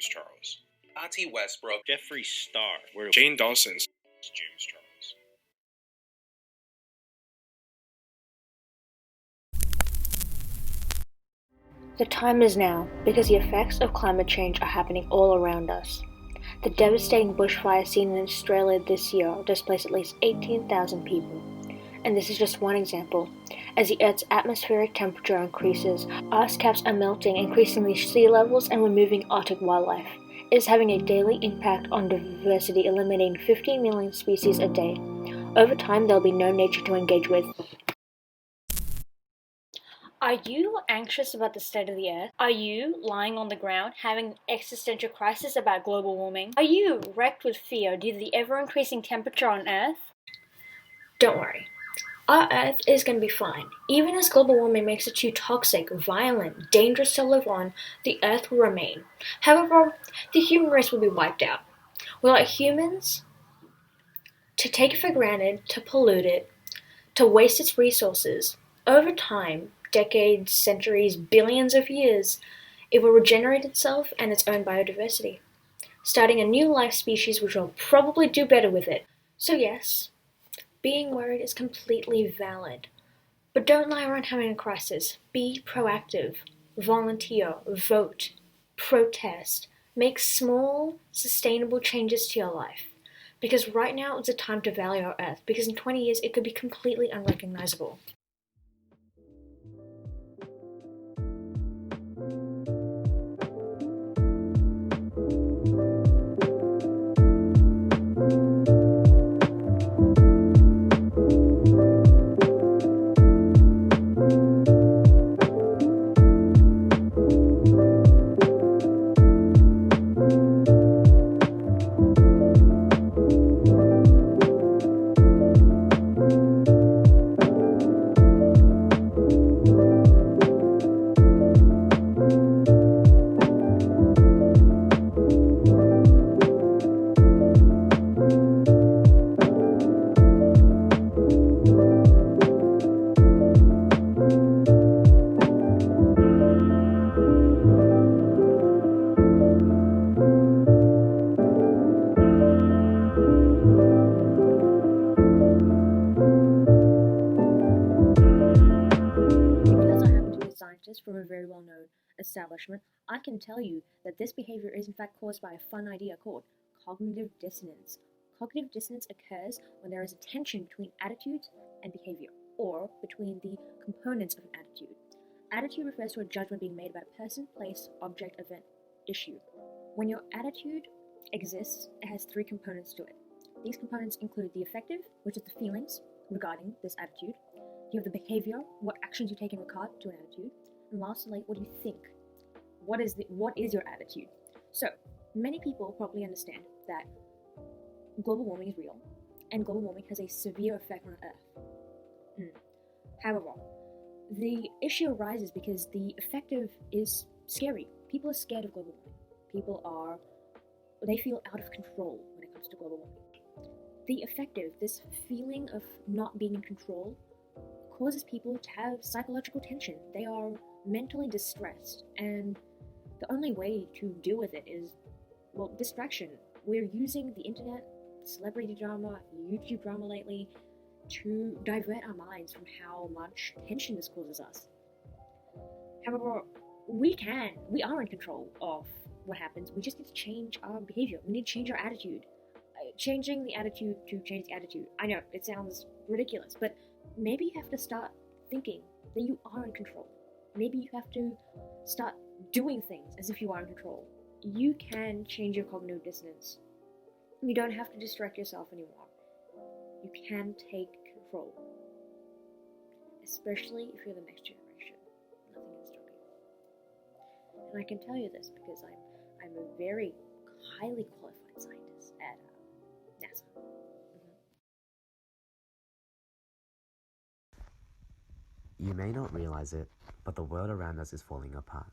James Charles. Ati Westbrook, Jeffree Star, Jane Dawson, James Charles. The time is now, because the effects of climate change are happening all around us. The devastating bushfire seen in Australia this year displaced at least 18,000 people. And this is just one example. As the Earth's atmospheric temperature increases, ice caps are melting, increasing the sea levels and removing Arctic wildlife. It is having a daily impact on diversity, eliminating 15 million species a day. Over time, there will be no nature to engage with. Are you anxious about the state of the Earth? Are you lying on the ground having an existential crisis about global warming? Are you wrecked with fear due to the ever-increasing temperature on Earth? Don't worry. Our Earth is going to be fine. Even as global warming makes it too toxic, violent, dangerous to live on, the Earth will remain. However, the human race will be wiped out. Without humans to take it for granted, to pollute it, to waste its resources, over time, decades, centuries, billions of years, it will regenerate itself and its own biodiversity, starting a new life species which will probably do better with it. So yes, being worried is completely valid. But don't lie around having a crisis. Be proactive. Volunteer. Vote. Protest. Make small, sustainable changes to your life. Because right now is a time to value our Earth, because in 20 years it could be completely unrecognizable. From a very well-known establishment, I can tell you that this behavior is in fact caused by a fun idea called cognitive dissonance. Cognitive dissonance occurs when there is a tension between attitudes and behavior, or between the components of an attitude. Attitude refers to a judgment being made about a person, place, object, event, issue. When your attitude exists, it has three components to it. These components include the affective, which is the feelings regarding this attitude. You have the behavior, what actions you take in regard to an attitude. And lastly, what do you think? What is your attitude? So, many people probably understand that global warming is real, and global warming has a severe effect on Earth. However, the issue arises because the effective is scary. People are scared of global warming. They feel out of control when it comes to global warming. The effective, this feeling of not being in control, causes people to have psychological tension. They are mentally distressed, and the only way to deal with it is, distraction. We're using the internet, celebrity drama, YouTube drama lately, to divert our minds from how much tension this causes us. However, we are in control of what happens. We just need to change our behavior. We need to change our attitude. Changing the attitude to change the attitude. I know, it sounds ridiculous, but maybe you have to start thinking that you are in control. Maybe you have to start doing things as if you are in control. You can change your cognitive dissonance. You don't have to distract yourself anymore. You can take control. Especially if you're the next generation. Nothing can stop you. And I can tell you this because I'm a very highly qualified scientist at NASA. You may not realize it, but the world around us is falling apart.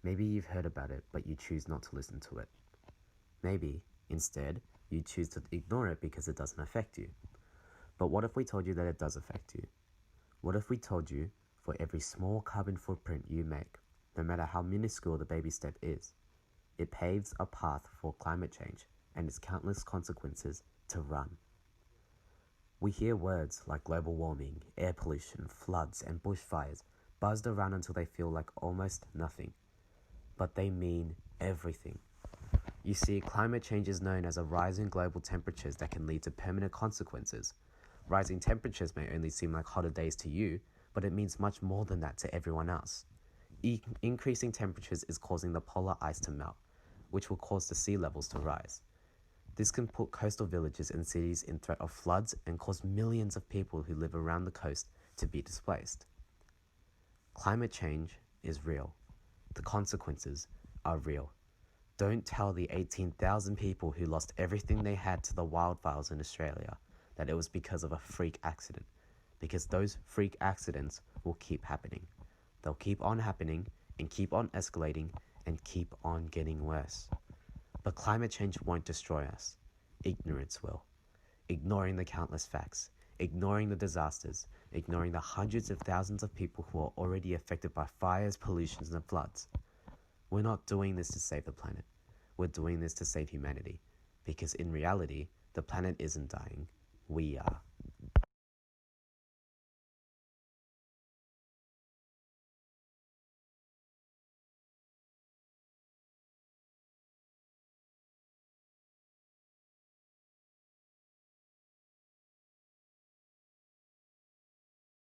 Maybe you've heard about it, but you choose not to listen to it. Maybe, instead, you choose to ignore it because it doesn't affect you. But what if we told you that it does affect you? What if we told you, for every small carbon footprint you make, no matter how minuscule the baby step is, It paves a path for climate change and its countless consequences to run. We hear words like global warming, air pollution, floods, and bushfires buzzed around until they feel like almost nothing. But they mean everything. You see, climate change is known as a rise in global temperatures that can lead to permanent consequences. Rising temperatures may only seem like hotter days to you, but it means much more than that to everyone else. Increasing temperatures is causing the polar ice to melt, which will cause the sea levels to rise. This can put coastal villages and cities in threat of floods and cause millions of people who live around the coast to be displaced. Climate change is real. The consequences are real. Don't tell the 18,000 people who lost everything they had to the wildfires in Australia that it was because of a freak accident, because those freak accidents will keep happening. They'll keep on happening and keep on escalating and keep on getting worse. But climate change won't destroy us. Ignorance will. Ignoring the countless facts, ignoring the disasters, ignoring the hundreds of thousands of people who are already affected by fires, pollutions, and floods. We're not doing this to save the planet. We're doing this to save humanity. Because in reality, the planet isn't dying. We are.